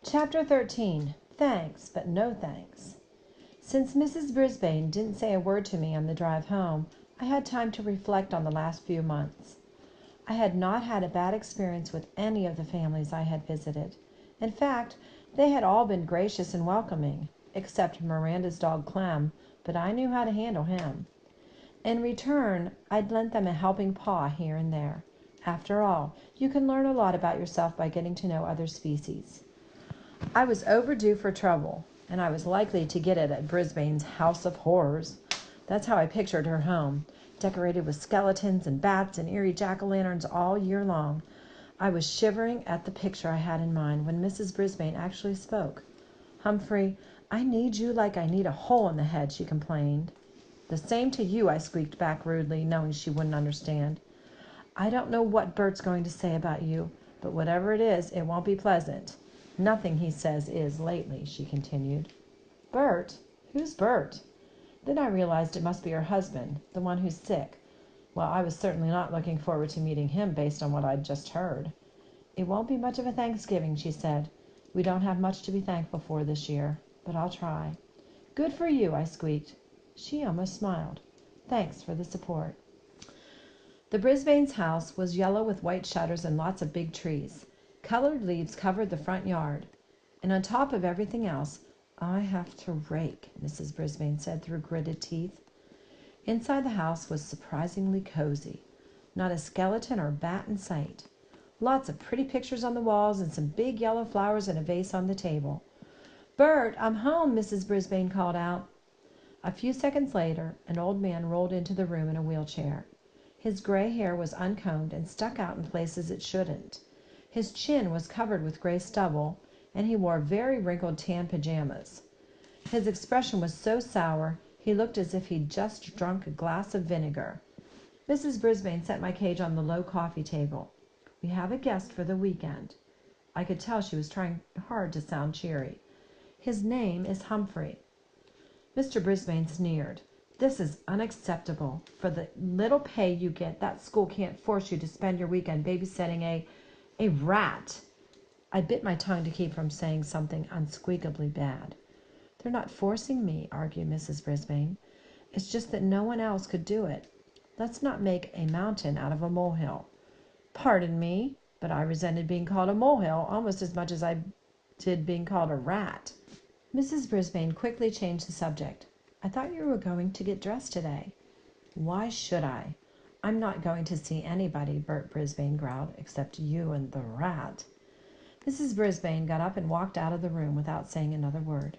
Chapter 13. Thanks, but no thanks. Since Mrs. Brisbane didn't say a word to me on the drive home, I had time to reflect on the last few months. I had not had a bad experience with any of the families I had visited. In fact, they had all been gracious and welcoming, except Miranda's dog Clem, but I knew how to handle him. In return, I'd lent them a helping paw here and there. After all, you can learn a lot about yourself by getting to know other species. I was overdue for trouble, and I was likely to get it at Brisbane's House of Horrors. That's how I pictured her home, decorated with skeletons and bats and eerie jack-o'-lanterns all year long. I was shivering at the picture I had in mind when Mrs. Brisbane actually spoke. "Humphrey, I need you like I need a hole in the head," she complained. "The same to you," I squeaked back rudely, knowing she wouldn't understand. "I don't know what Bert's going to say about you, but whatever it is, it won't be pleasant. Nothing he says is lately," she continued. "Bert? Who's Bert?" Then I realized it must be her husband, the one who's sick. Well, I was certainly not looking forward to meeting him based on what I'd just heard. "It won't be much of a Thanksgiving," she said. "We don't have much to be thankful for this year, but I'll try." "Good for you," I squeaked. She almost smiled. "Thanks for the support." The Brisbane's house was yellow with white shutters and lots of big trees. Colored leaves covered the front yard. And on top of everything else, "I have to rake," Mrs. Brisbane said through gritted teeth. Inside the house was surprisingly cozy. Not a skeleton or bat in sight. Lots of pretty pictures on the walls and some big yellow flowers in a vase on the table. "Bert, I'm home," Mrs. Brisbane called out. A few seconds later, an old man rolled into the room in a wheelchair. His gray hair was uncombed and stuck out in places it shouldn't. His chin was covered with gray stubble, and he wore very wrinkled tan pajamas. His expression was so sour, he looked as if he'd just drunk a glass of vinegar. Mrs. Brisbane set my cage on the low coffee table. "We have a guest for the weekend." I could tell she was trying hard to sound cheery. "His name is Humphrey." Mr. Brisbane sneered. "This is unacceptable. For the little pay you get, that school can't force you to spend your weekend babysitting a rat." I bit my tongue to keep from saying something unsqueakably bad. "They're not forcing me," argued Mrs. Brisbane. "It's just that no one else could do it. Let's not make a mountain out of a molehill." Pardon me, but I resented being called a molehill almost as much as I did being called a rat. Mrs. Brisbane quickly changed the subject. "I thought you were going to get dressed today." "Why should I? I'm not going to see anybody," Bert Brisbane growled, "except you and the rat." Mrs. Brisbane got up and walked out of the room without saying another word.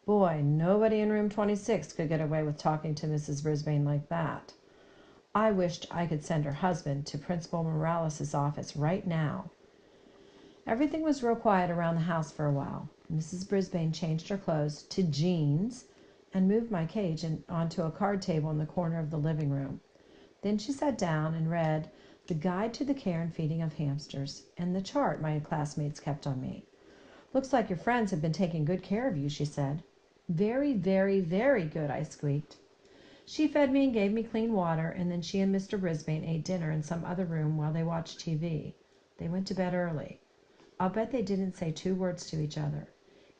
Boy, nobody in room 26 could get away with talking to Mrs. Brisbane like that. I wished I could send her husband to Principal Morales' office right now. Everything was real quiet around the house for a while. Mrs. Brisbane changed her clothes to jeans and moved my cage onto a card table in the corner of the living room. Then she sat down and read The Guide to the Care and Feeding of Hamsters and the chart my classmates kept on me. "Looks like your friends have been taking good care of you," she said. "Very, very, very good," I squeaked. She fed me and gave me clean water, and then she and Mr. Brisbane ate dinner in some other room while they watched TV. They went to bed early. I'll bet they didn't say 2 words to each other.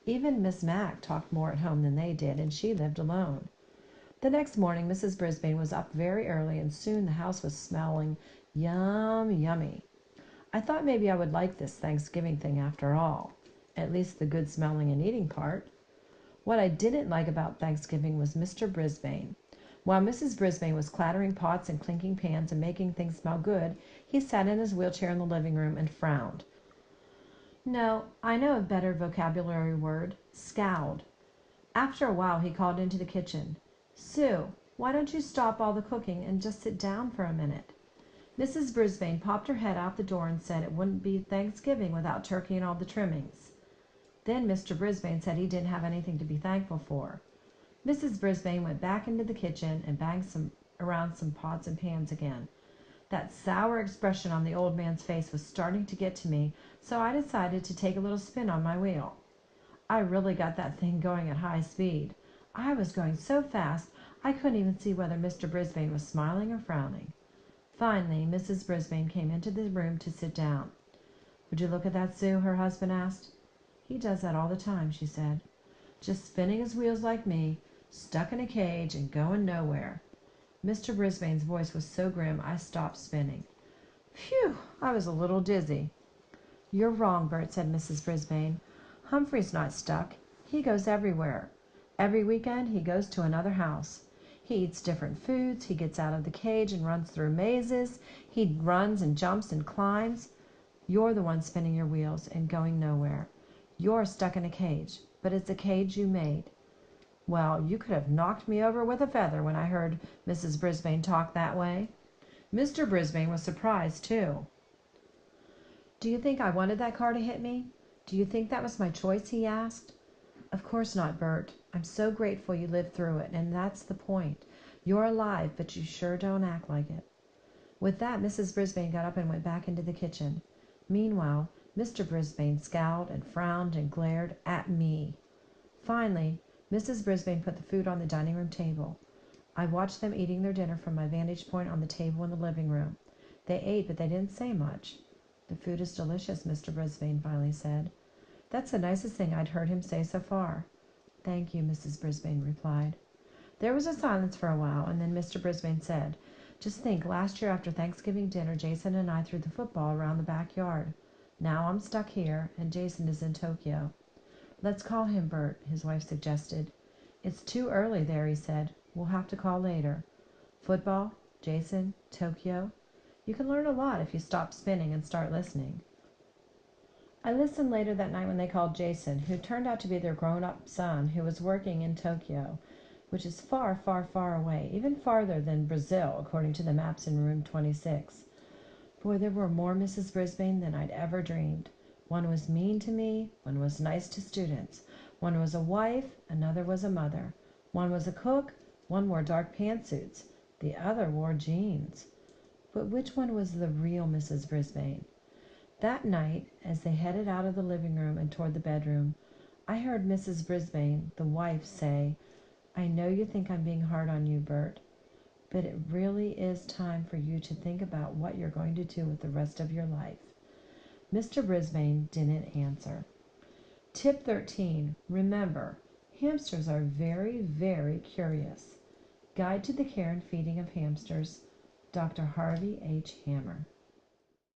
Even Miss Mac talked more at home than they did, and she lived alone. The next morning, Mrs. Brisbane was up very early, and soon the house was smelling yummy. I thought maybe I would like this Thanksgiving thing after all, at least the good smelling and eating part. What I didn't like about Thanksgiving was Mr. Brisbane. While Mrs. Brisbane was clattering pots and clinking pans and making things smell good, he sat in his wheelchair in the living room and frowned. No, I know a better vocabulary word. Scowled. After a while he called into the kitchen. "Sue, why don't you stop all the cooking and just sit down for a minute?" Mrs. Brisbane popped her head out the door and said it wouldn't be Thanksgiving without turkey and all the trimmings. Then Mr. Brisbane said he didn't have anything to be thankful for. Mrs. Brisbane went back into the kitchen and banged around some pots and pans again. That sour expression on the old man's face was starting to get to me, so I decided to take a little spin on my wheel. I really got that thing going at high speed. I was going so fast I couldn't even see whether Mr. Brisbane was smiling or frowning. Finally, Mrs. Brisbane came into the room to sit down. "Would you look at that, Sue?" her husband asked. He does that all the time, she said. Just spinning his wheels like me, stuck in a cage and going nowhere. Mr. Brisbane's voice was so grim I stopped spinning. Phew, I was a little dizzy. You're wrong, Bert, said Mrs. Brisbane. Humphrey's not stuck. He goes everywhere. Every weekend he goes to another house. He eats different foods. He gets out of the cage and runs through mazes. He runs and jumps and climbs. You're the one spinning your wheels and going nowhere. You're stuck in a cage, but it's a cage you made. Well, you could have knocked me over with a feather when I heard Mrs. Brisbane talk that way. Mr. Brisbane was surprised, too. Do you think I wanted that car to hit me? Do you think that was my choice? He asked. Of course not, Bert. I'm so grateful you lived through it, and that's the point. You're alive, but you sure don't act like it. With that, Mrs. Brisbane got up and went back into the kitchen. Meanwhile, Mr. Brisbane scowled and frowned and glared at me. Finally, Mrs. Brisbane put the food on the dining room table. I watched them eating their dinner from my vantage point on the table in the living room. They ate, but they didn't say much. The food is delicious, Mr. Brisbane finally said. That's the nicest thing I'd heard him say so far. Thank you, Mrs. Brisbane replied. There was a silence for a while, and then Mr. Brisbane said, Just think, last year after Thanksgiving dinner, Jason and I threw the football around the backyard. Now I'm stuck here, and Jason is in Tokyo. Let's call him Bert, his wife suggested. It's too early there, he said. We'll have to call later. Football, Jason, Tokyo. You can learn a lot if you stop spinning and start listening. I listened later that night when they called Jason, who turned out to be their grown-up son who was working in Tokyo, which is far, far, far away, even farther than Brazil, according to the maps in room 26. Boy, there were more Mrs. Brisbane than I'd ever dreamed. One was mean to me, one was nice to students. One was a wife, another was a mother. One was a cook, one wore dark pantsuits, the other wore jeans. But which one was the real Mrs. Brisbane? That night, as they headed out of the living room and toward the bedroom, I heard Mrs. Brisbane, the wife, say, I know you think I'm being hard on you, Bert, but it really is time for you to think about what you're going to do with the rest of your life. Mr. Brisbane didn't answer. Tip 13. Remember, hamsters are very, very curious. Guide to the Care and Feeding of Hamsters, Dr. Harvey H. Hammer.